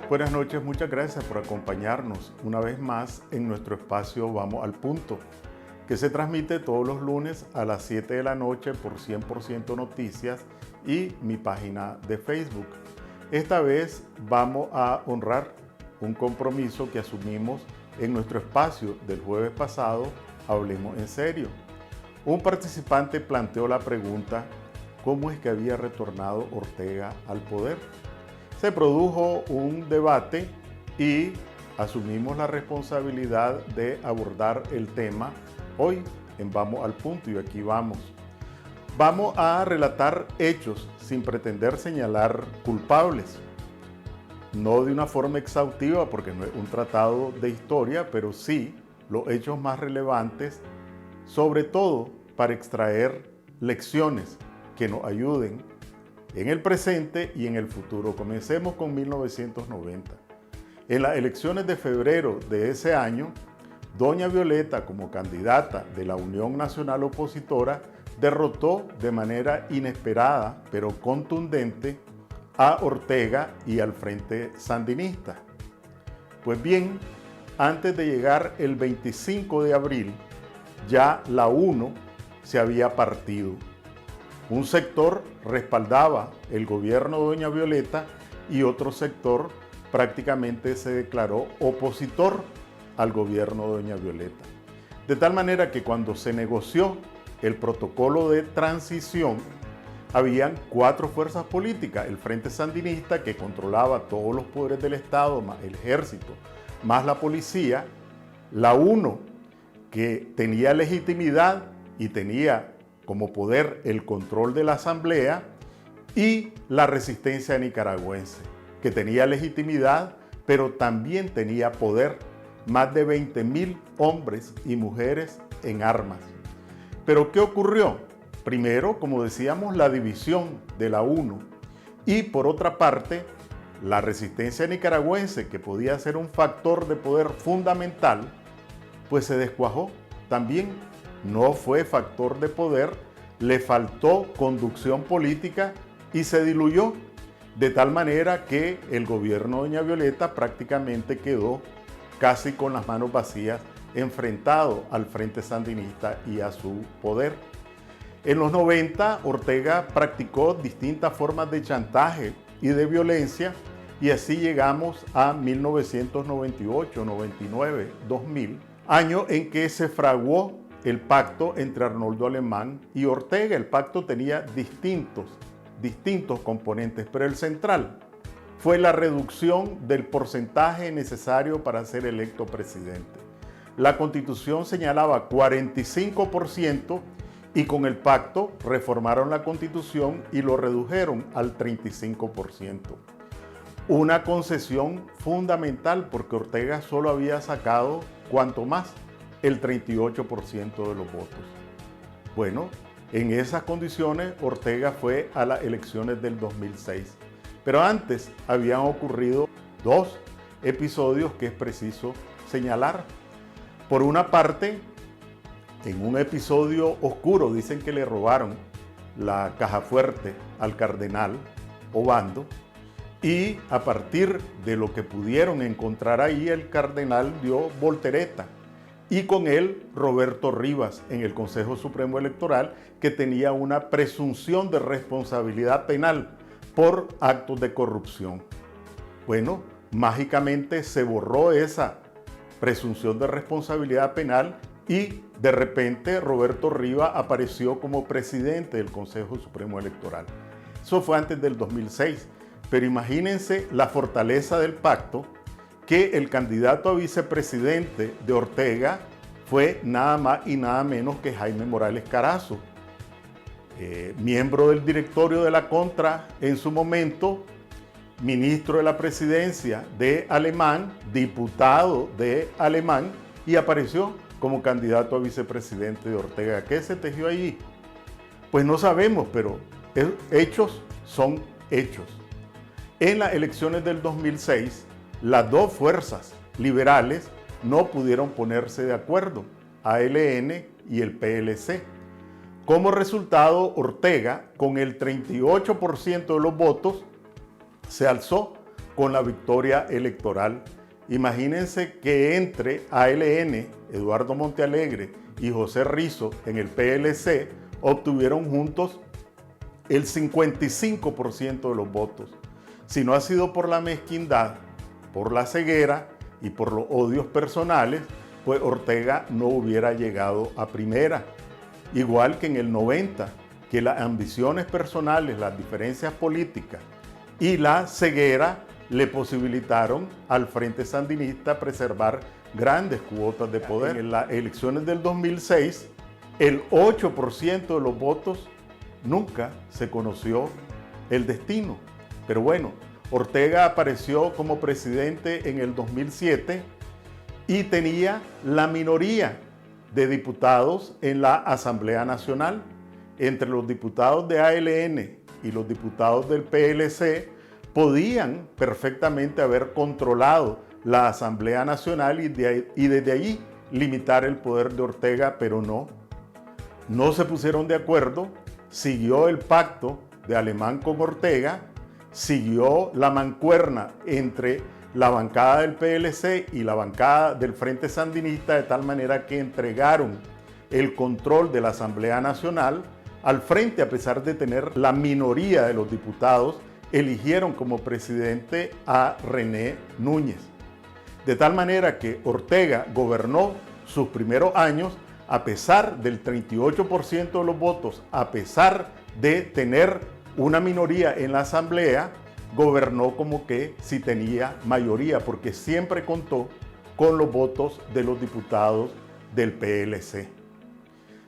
Buenas noches, muchas gracias por acompañarnos una vez más en nuestro espacio Vamos al Punto, que se transmite todos los lunes a las 7 de la noche por 100% Noticias y mi página de Facebook. Esta vez vamos a honrar un compromiso que asumimos en nuestro espacio del jueves pasado, Hablemos en Serio. Un participante planteó la pregunta: ¿cómo es que había retornado Ortega al poder? Se produjo un debate y asumimos la responsabilidad de abordar el tema hoy en Vamos al Punto, y aquí vamos. Vamos a relatar hechos sin pretender señalar culpables. No de una forma exhaustiva, porque no es un tratado de historia, pero sí los hechos más relevantes, sobre todo para extraer lecciones que nos ayuden en el presente y en el futuro. Comencemos con 1990. En las elecciones de febrero de ese año, doña Violeta, como candidata de la Unión Nacional Opositora, derrotó de manera inesperada pero contundente a Ortega y al Frente Sandinista. Pues bien, antes de llegar el 25 de abril, ya la UNO se había partido. Un sector respaldaba el gobierno de doña Violeta y otro sector prácticamente se declaró opositor al gobierno de doña Violeta. De tal manera que cuando se negoció el protocolo de transición, habían 4 fuerzas políticas: el Frente Sandinista, que controlaba todos los poderes del Estado, más el ejército, más la policía; la UNO, que tenía legitimidad y tenía como poder el control de la Asamblea; y la resistencia nicaragüense, que tenía legitimidad, pero también tenía poder, más de 20,000 hombres y mujeres en armas. Pero ¿qué ocurrió? Primero, como decíamos, la división de la UNO, y por otra parte, la resistencia nicaragüense, que podía ser un factor de poder fundamental, pues se descuajó. También no fue factor de poder, le faltó conducción política y se diluyó, de tal manera que el gobierno de doña Violeta prácticamente quedó casi con las manos vacías, enfrentado al Frente Sandinista y a su poder. En los 90, Ortega practicó distintas formas de chantaje y de violencia, y así llegamos a 1998, 99, 2000, año en que se fraguó el pacto entre Arnoldo Alemán y Ortega. El pacto tenía distintos componentes, pero el central fue la reducción del porcentaje necesario para ser electo presidente. La Constitución señalaba 45%, y con el pacto reformaron la Constitución y lo redujeron al 35%. Una concesión fundamental, porque Ortega solo había sacado, cuanto más, el 38% de los votos. Bueno, en esas condiciones Ortega fue a las elecciones del 2006. Pero antes habían ocurrido 2 episodios que es preciso señalar. Por una parte, en un episodio oscuro, dicen que le robaron la caja fuerte al cardenal Obando, y a partir de lo que pudieron encontrar ahí, el cardenal dio voltereta, y con él Roberto Rivas en el Consejo Supremo Electoral, que tenía una presunción de responsabilidad penal por actos de corrupción. Bueno, mágicamente se borró esa presunción de responsabilidad penal y de repente Roberto Rivas apareció como presidente del Consejo Supremo Electoral. Eso fue antes del 2006, pero imagínense la fortaleza del pacto, que el candidato a vicepresidente de Ortega fue nada más y nada menos que Jaime Morales Carazo, miembro del directorio de la Contra en su momento, ministro de la presidencia de Alemán, diputado de Alemán, y apareció como candidato a vicepresidente de Ortega. ¿Qué se tejió allí? Pues no sabemos, pero hechos son hechos. En las elecciones del 2006, las 2 fuerzas liberales no pudieron ponerse de acuerdo, ALN y el PLC. Como resultado, Ortega, con el 38% de los votos, se alzó con la victoria electoral. Imagínense que entre ALN, Eduardo Montealegre y José Rizo en el PLC obtuvieron juntos el 55% de los votos. Si no ha sido por la mezquindad, por la ceguera y por los odios personales, pues Ortega no hubiera llegado a primera. Igual que en el 90, que las ambiciones personales, las diferencias políticas y la ceguera le posibilitaron al Frente Sandinista preservar grandes cuotas de poder. En las elecciones del 2006, el 8% de los votos nunca se conoció el destino. Pero bueno, Ortega apareció como presidente en el 2007 y tenía la minoría de diputados en la Asamblea Nacional. Entre los diputados de ALN y los diputados del PLC podían perfectamente haber controlado la Asamblea Nacional y desde allí limitar el poder de Ortega, pero no. No se pusieron de acuerdo, siguió el pacto de Alemán con Ortega, siguió la mancuerna entre la bancada del PLC y la bancada del Frente Sandinista, de tal manera que entregaron el control de la Asamblea Nacional al Frente, a pesar de tener la minoría de los diputados. Eligieron como presidente a René Núñez. De tal manera que Ortega gobernó sus primeros años a pesar del 38% de los votos, a pesar de tener una minoría en la Asamblea, gobernó como que si tenía mayoría, porque siempre contó con los votos de los diputados del PLC.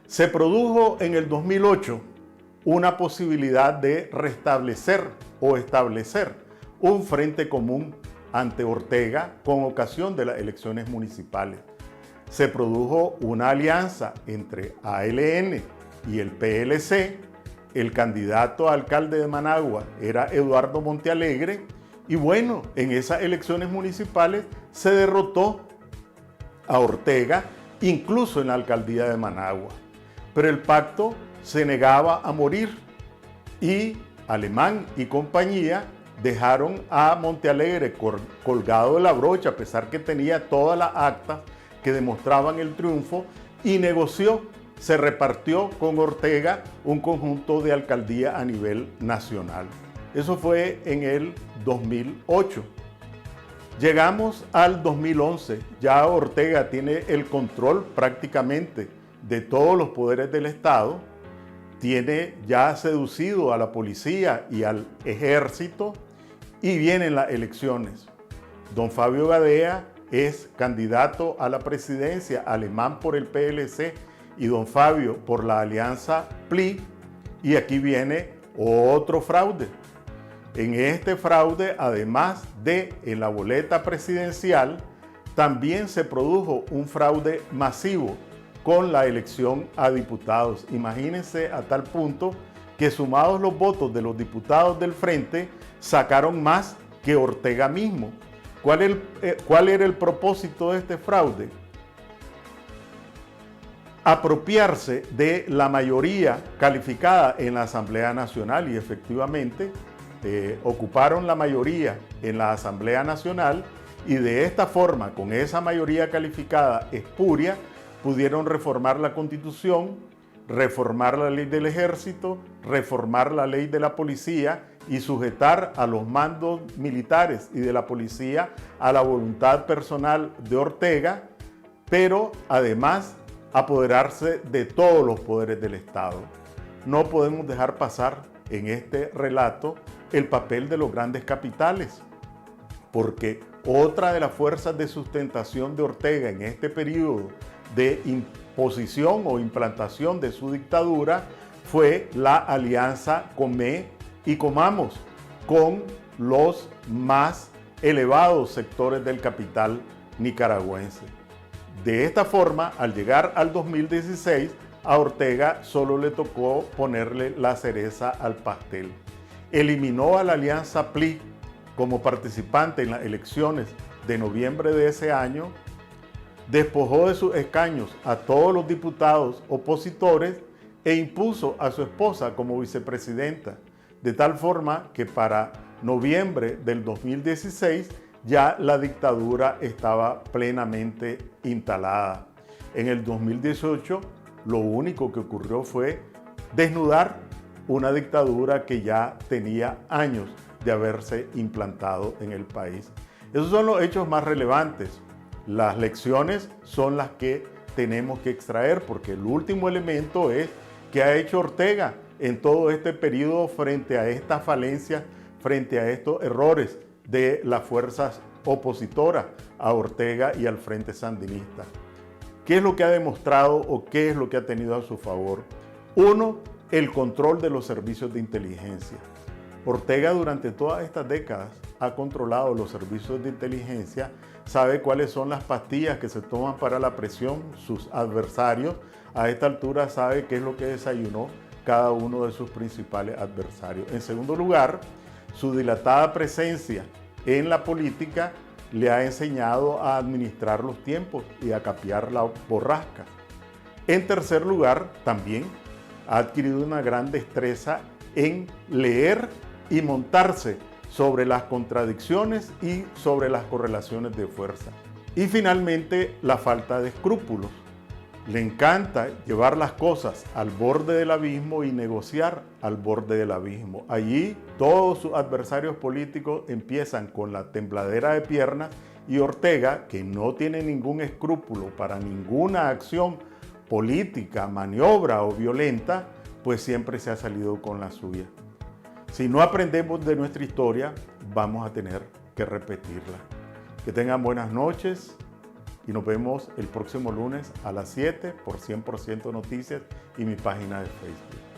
Se produjo en el 2008 una posibilidad de restablecer o establecer un frente común ante Ortega con ocasión de las elecciones municipales. Se produjo una alianza entre ALN y el PLC. El candidato a alcalde de Managua era Eduardo Montealegre y bueno, en esas elecciones municipales se derrotó a Ortega, incluso en la alcaldía de Managua. Pero el pacto se negaba a morir y Alemán y compañía dejaron a Montealegre colgado de la brocha, a pesar que tenía todas las actas que demostraban el triunfo, y negoció, se repartió con Ortega un conjunto de alcaldías a nivel nacional. Eso fue en el 2008. Llegamos al 2011, ya Ortega tiene el control prácticamente de todos los poderes del Estado, tiene ya seducido a la policía y al ejército y vienen las elecciones. Don Fabio Gadea es candidato a la presidencia, Alemán por el PLC y don Fabio por la alianza PLI, y aquí viene otro fraude. En este fraude, además de en la boleta presidencial, también se produjo un fraude masivo con la elección a diputados. Imagínense a tal punto que sumados los votos de los diputados del Frente, sacaron más que Ortega mismo. ¿Cuál era el propósito de este fraude? Apropiarse de la mayoría calificada en la Asamblea Nacional, y efectivamente ocuparon la mayoría en la Asamblea Nacional, y de esta forma, con esa mayoría calificada espuria, pudieron reformar la Constitución, reformar la ley del Ejército, reformar la ley de la policía y sujetar a los mandos militares y de la policía a la voluntad personal de Ortega, pero además apoderarse de todos los poderes del Estado. No podemos dejar pasar en este relato el papel de los grandes capitales, porque otra de las fuerzas de sustentación de Ortega en este periodo de imposición o implantación de su dictadura fue la alianza Comé y Comamos con los más elevados sectores del capital nicaragüense. De esta forma, al llegar al 2016, a Ortega solo le tocó ponerle la cereza al pastel. Eliminó a la alianza PLI como participante en las elecciones de noviembre de ese año, despojó de sus escaños a todos los diputados opositores e impuso a su esposa como vicepresidenta, de tal forma que para noviembre del 2016, ya la dictadura estaba plenamente instalada. En el 2018, lo único que ocurrió fue desnudar una dictadura que ya tenía años de haberse implantado en el país. Esos son los hechos más relevantes. Las lecciones son las que tenemos que extraer, porque el último elemento es qué ha hecho Ortega en todo este periodo frente a estas falencias, frente a estos errores de las fuerzas opositoras a Ortega y al Frente Sandinista. ¿Qué es lo que ha demostrado o qué es lo que ha tenido a su favor? Uno, el control de los servicios de inteligencia. Ortega durante todas estas décadas ha controlado los servicios de inteligencia, sabe cuáles son las pastillas que se toman para la presión, sus adversarios. A esta altura sabe qué es lo que desayunó cada uno de sus principales adversarios. En segundo lugar, su dilatada presencia en la política le ha enseñado a administrar los tiempos y a capear la borrasca. En tercer lugar, también ha adquirido una gran destreza en leer y montarse sobre las contradicciones y sobre las correlaciones de fuerza. Y finalmente, la falta de escrúpulos. Le encanta llevar las cosas al borde del abismo y negociar al borde del abismo. Allí todos sus adversarios políticos empiezan con la tembladera de piernas y Ortega, que no tiene ningún escrúpulo para ninguna acción política, maniobra o violenta, pues siempre se ha salido con la suya. Si no aprendemos de nuestra historia, vamos a tener que repetirla. Que tengan buenas noches y nos vemos el próximo lunes a las 7 por 100% Noticias y mi página de Facebook.